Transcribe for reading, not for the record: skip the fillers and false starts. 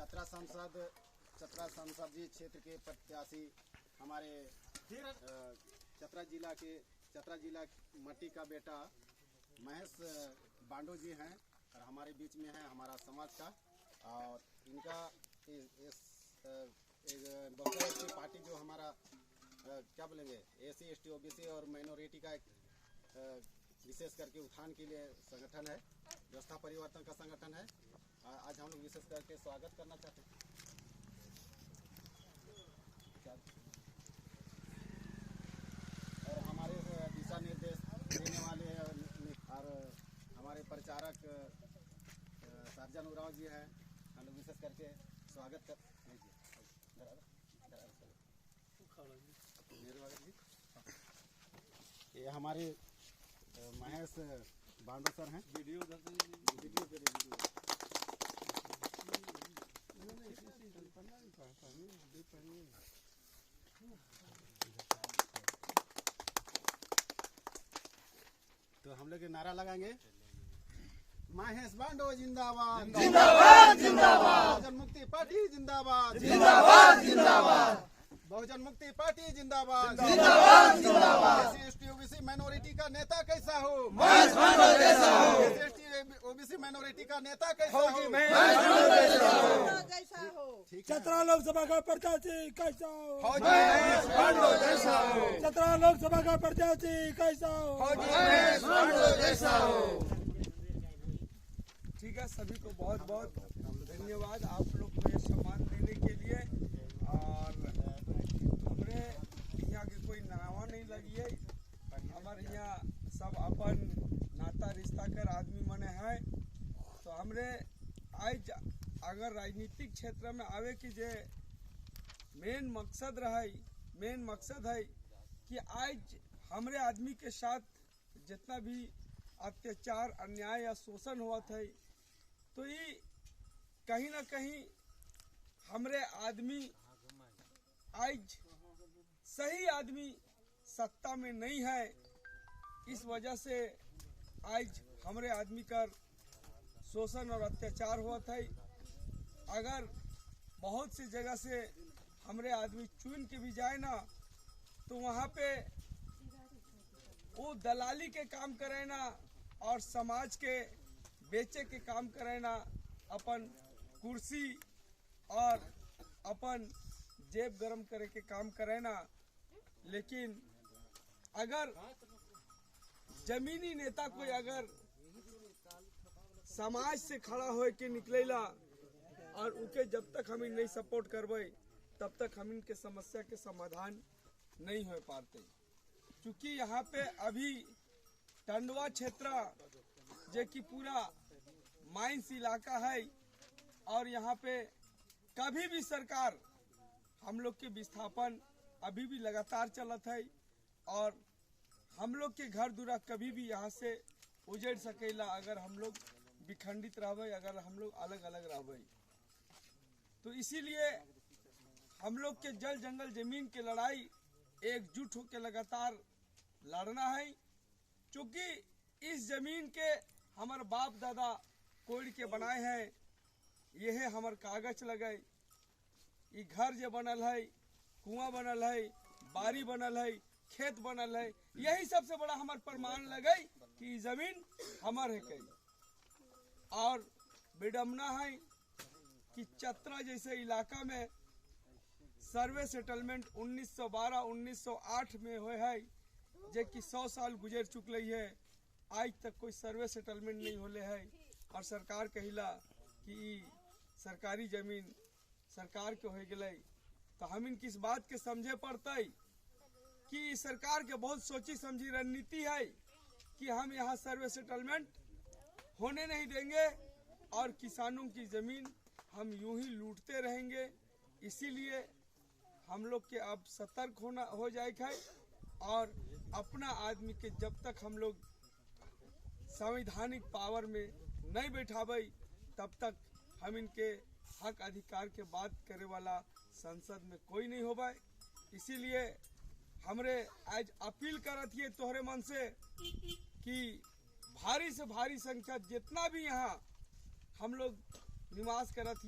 चतरा संसदीय क्षेत्र के प्रत्याशी हमारे चतरा जिला मट्टी का बेटा महेश बांडो जी हैं और हमारे बीच में है हमारा समाज का। और इनका बहुजन पार्टी जो हमारा क्या बोलेंगे SC ST OBC और माइनॉरिटी का एक विशेष करके उत्थान के लिए संगठन है, व्यवस्था परिवर्तन का संगठन है। आज हम लोग विशेष करके स्वागत करना चाहते हैं। और हमारे दिशा निर्देश देने वाले और हमारे प्रचारक सरजन उराव जी हैं, हम लोग विशेष करके स्वागत कर ये हमारे महेश बांडो सर हैं। वीडियो तो हम लोग नारा लगाएंगे, महेश बांडो जिंदाबाद जिंदाबाद जिंदाबाद, बहुजन मुक्ति पार्टी जिंदाबाद जिंदाबाद जिंदाबाद, बहुजन मुक्ति पार्टी जिंदाबाद जिंदाबाद जिंदाबाद। SC ST OBC माइनॉरिटी का नेता कैसा हो? महेश बांडो जैसा हो। SC ST OBC माइनॉरिटी का नेता कैसा हो? महेश बांडो जैसा हो। चतरा लोकसभा का प्रत्याशी कैसा हो? महेश बांडो जैसा हो। चतरा लोकसभा का प्रत्याशी कैसा हो? महेश बांडो जैसा हो। ठीक है, सभी को बहुत बहुत धन्यवाद आप लोग को ये सम्मान देने के लिए। और हमरे यहाँ के कोई नावा नहीं लगी है, हमारे यहाँ सब अपन नाता रिश्ता कर आदमी मने हैं। तो हमरे आज अगर राजनीतिक क्षेत्र में आवे की जे मेन मकसद है कि आज हमरे आदमी के साथ जितना भी अत्याचार अन्याय या शोषण हुआ था, तो ये कहीं ना कहीं हमरे आदमी आज सही आदमी सत्ता में नहीं है। इस वजह से आज हमरे आदमी का शोषण और अत्याचार हुआ था। अगर बहुत सी जगह से हमरे आदमी चुन के भी जाए ना, तो वहाँ पे वो दलाली के काम करे ना और समाज के बेचे के काम करे ना, अपन कुर्सी और अपन जेब गरम करे के काम करे ना। लेकिन अगर जमीनी नेता कोई अगर समाज से खड़ा हो के निकलेला और उनके जब तक हम नहीं सपोर्ट करबे तब तक हम इनके समस्या के समाधान नहीं हो पाते। क्योंकि यहाँ पे अभी टंडवा क्षेत्र जो कि पूरा माइंस इलाका है और यहाँ पे कभी भी सरकार हम लोग के विस्थापन अभी भी लगातार चलत है और हम लोग के घर दूरा कभी भी यहाँ से उजड़ सकेला अगर हम लोग विखंडित रहबे, अगर हम लोग अलग अलग रहबे। तो इसीलिए हम लोग के जल जंगल जमीन के लड़ाई एकजुट होकर लगातार लड़ना है। क्योंकि इस जमीन के हमारे बाप दादा कोड़ के बनाए हैं, ये है हमार कागज लगे, ये घर जो बनल है, कुआं बनल है, बारी बनल है, खेत बनल है, यही सबसे बड़ा हमार प्रमाण लगे कि जमीन हमार है। कई और विडम्बना है कि चतरा जैसे इलाका में सर्वे सेटलमेंट 1912-1908 में हुए है, जो कि 100 साल गुजर चुकल है, आज तक कोई सर्वे सेटलमेंट नहीं होले है। और सरकार कहिला कि सरकारी जमीन सरकार के हो गए। तो हम इन किस बात के समझे पड़ते कि सरकार के बहुत सोची समझी रणनीति है कि हम यहाँ सर्वे सेटलमेंट होने नहीं देंगे और किसानों की जमीन हम यूं ही लूटते रहेंगे। इसीलिए हम लोग के अब सतर्क हो जाएगा और अपना आदमी के जब तक हम लोग संवैधानिक पावर में नहीं बैठाबे तब तक हम इनके हक अधिकार के बात करे वाला संसद में कोई नहीं होगा। इसीलिए हमरे आज अपील करत है तोहरे मन से कि भारी से भारी संख्या जितना भी यहाँ हम लोग निवास करत